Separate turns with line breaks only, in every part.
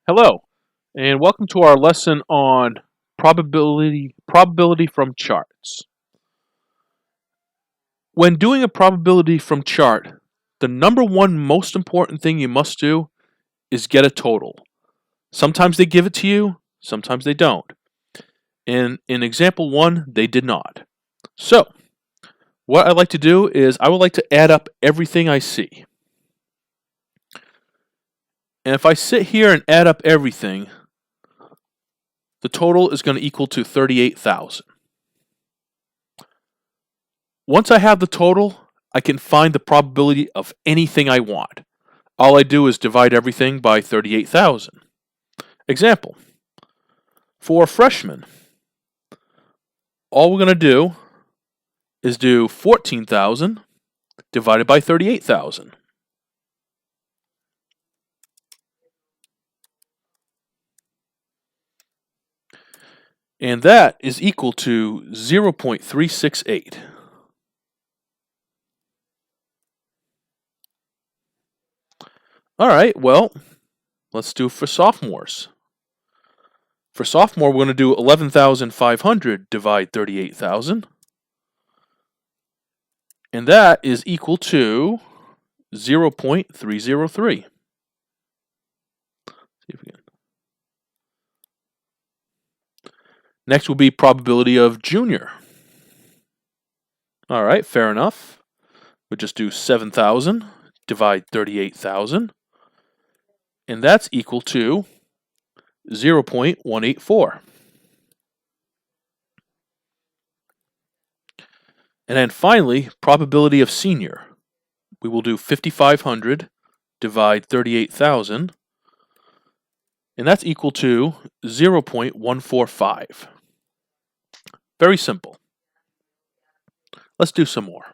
Hello, and welcome to our lesson on probability from charts. When doing a probability from chart, the number one most important thing you must do is get a total. Sometimes they give it to you, sometimes they don't. And in example 1, they did not. So, what I'd like to do is I would like to add up everything I see. And if I sit here and add up everything, the total is going to equal to 38,000. Once I have the total, I can find the probability of anything I want. All I do is divide everything by 38,000. Example, for a freshman, all we're going to do is do 14,000 divided by 38,000. And that is equal to 0.368. All right, well, let's do for sophomores. For sophomore, we're going to do 11,500 divide 38,000. And that is equal to 0.303. See if we can. Next will be probability of junior. All right, fair enough. We'll just do 7,000 divide 38,000. And that's equal to 0.184. And then finally, probability of senior. We will do 5,500 divide 38,000. And that's equal to 0.145. Very simple. Let's do some more.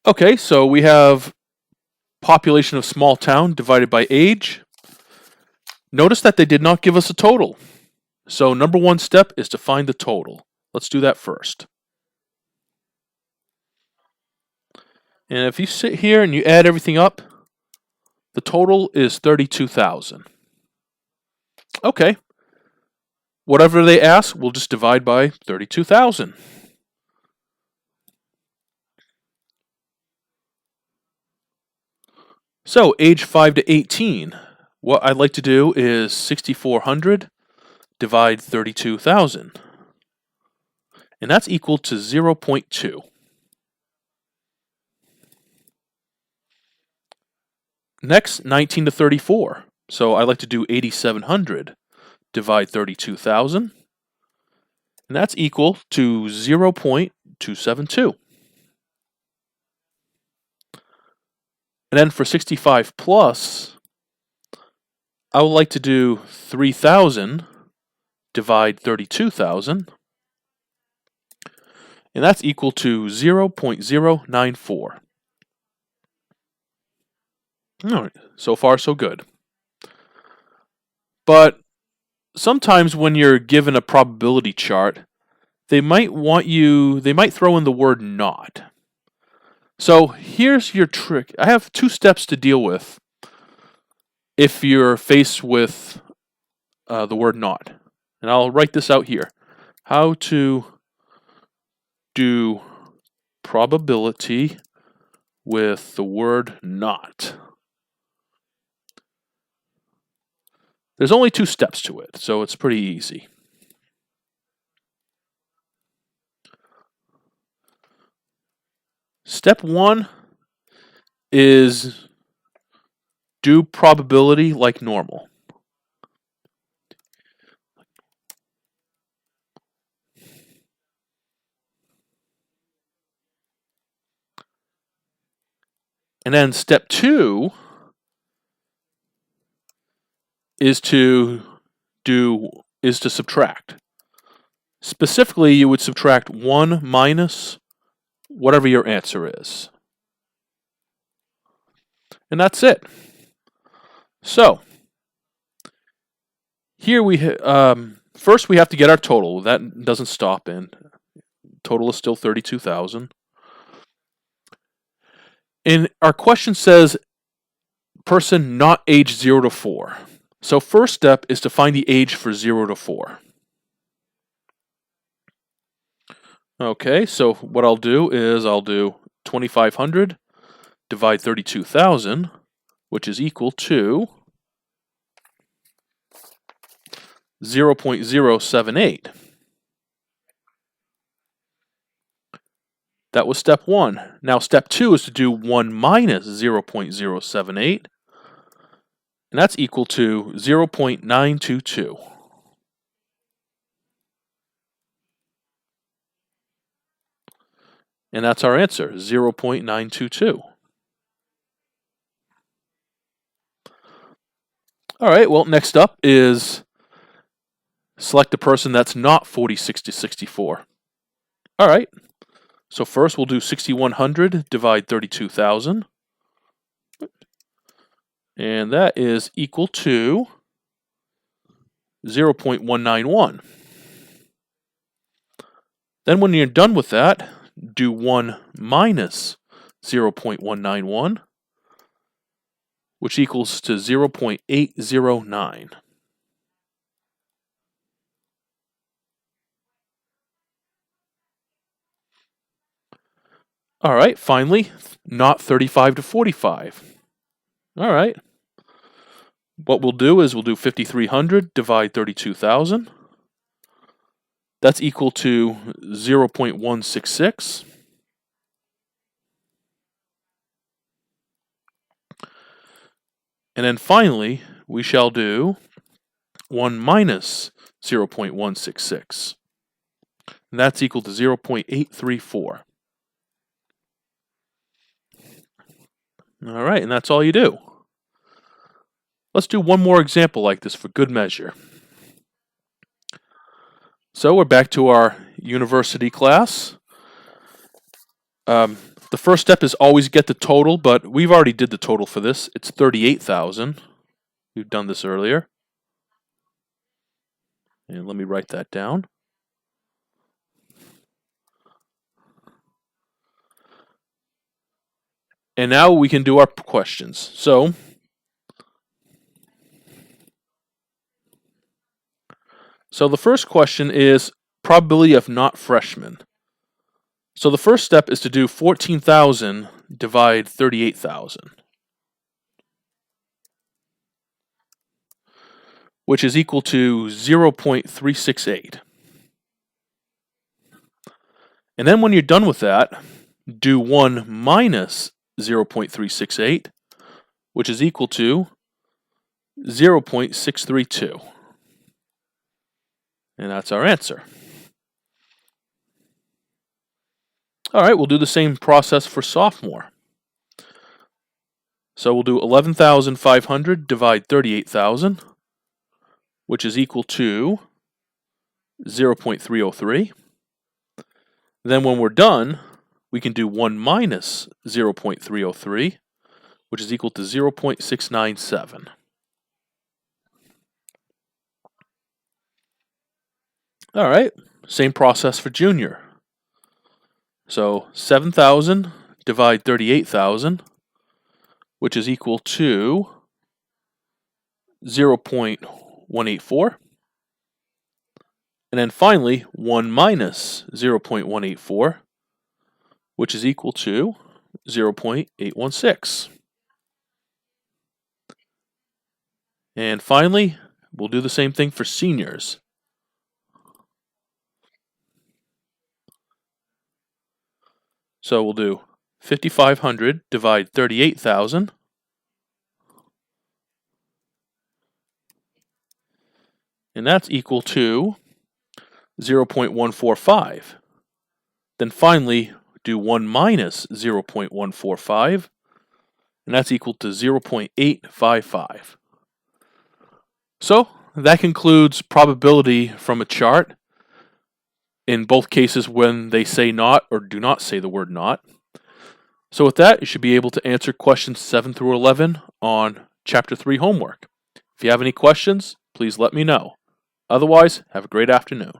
Okay, so we have population of small town divided by age. Notice that they did not give us a total. So number one step is to find the total. Let's do that first. And if you sit here and you add everything up, the total is 32,000. Okay. Whatever they ask, we'll just divide by 32,000. So, age 5 to 18. What I'd like to do is 6,400 divide 32,000. And that's equal to 0.2. Next, 19 to 34. So I'd like to do 8,700 divide 32,000. And that's equal to 0.272. And then for 65 plus, I would like to do 3,000 divide 32,000. And that's equal to 0.094. All right, so far so good. But sometimes when you're given a probability chart, they might throw in the word not. So here's your trick. I have 2 steps to deal with if you're faced with the word not. And I'll write this out here. How to do probability with the word not. There's only 2 steps to it, so it's pretty easy. Step 1 is do probability like normal. And then step 2 is to subtract. Specifically, you would subtract 1 minus whatever your answer is. And that's it. So, here first we have to get our total. That doesn't stop in. Total is still 32,000. And our question says person not aged 0 to 4. So first step is to find the age for 0 to 4. Okay, so what I'll do is I'll do 2,500 divide 32,000, which is equal to 0.078. That was step 1. Now step 2 is to do 1 minus 0.078, and that's equal to 0.922. And that's our answer, 0.922. All right, well, next up is select a person that's not 40, 60, 64. All right, so first we'll do 6,100 divide 32,000. And that is equal to 0.191. Then when you're done with that, do 1 minus 0.191, which equals to 0.809. All right, finally, not 35 to 45. All right. What we'll do is we'll do 5,300 divide 32,000. That's equal to 0.166. And then finally, we shall do 1 minus 0.166. And that's equal to 0.834. All right, and that's all you do. Let's do one more example like this for good measure. So we're back to our university class. The first step is always get the total, but we've already did the total for this. It's 38,000. We've done this earlier. And let me write that down. And now we can do our questions. So the first question is probability of not freshmen. So the first step is to do 14,000 divide 38,000, which is equal to 0.368. And then when you're done with that, do 1 minus 0.368, which is equal to 0.632. And that's our answer. All right, we'll do the same process for sophomore. So we'll do 11,500 divide 38,000, which is equal to 0.303. Then when we're done, we can do 1 minus 0.303, which is equal to 0.697. All right, same process for junior. So 7,000 divide 38,000, which is equal to 0.184. And then finally, 1 minus 0.184, which is equal to 0.816. And finally, we'll do the same thing for seniors. So we'll do 5,500 divide 38,000. And that's equal to 0.145. Then finally, do 1 minus 0.145, and that's equal to 0.855. So that concludes probability from a chart, in both cases when they say not or do not say the word not. So with that, you should be able to answer questions 7 through 11 on Chapter 3 homework. If you have any questions, please let me know. Otherwise, have a great afternoon.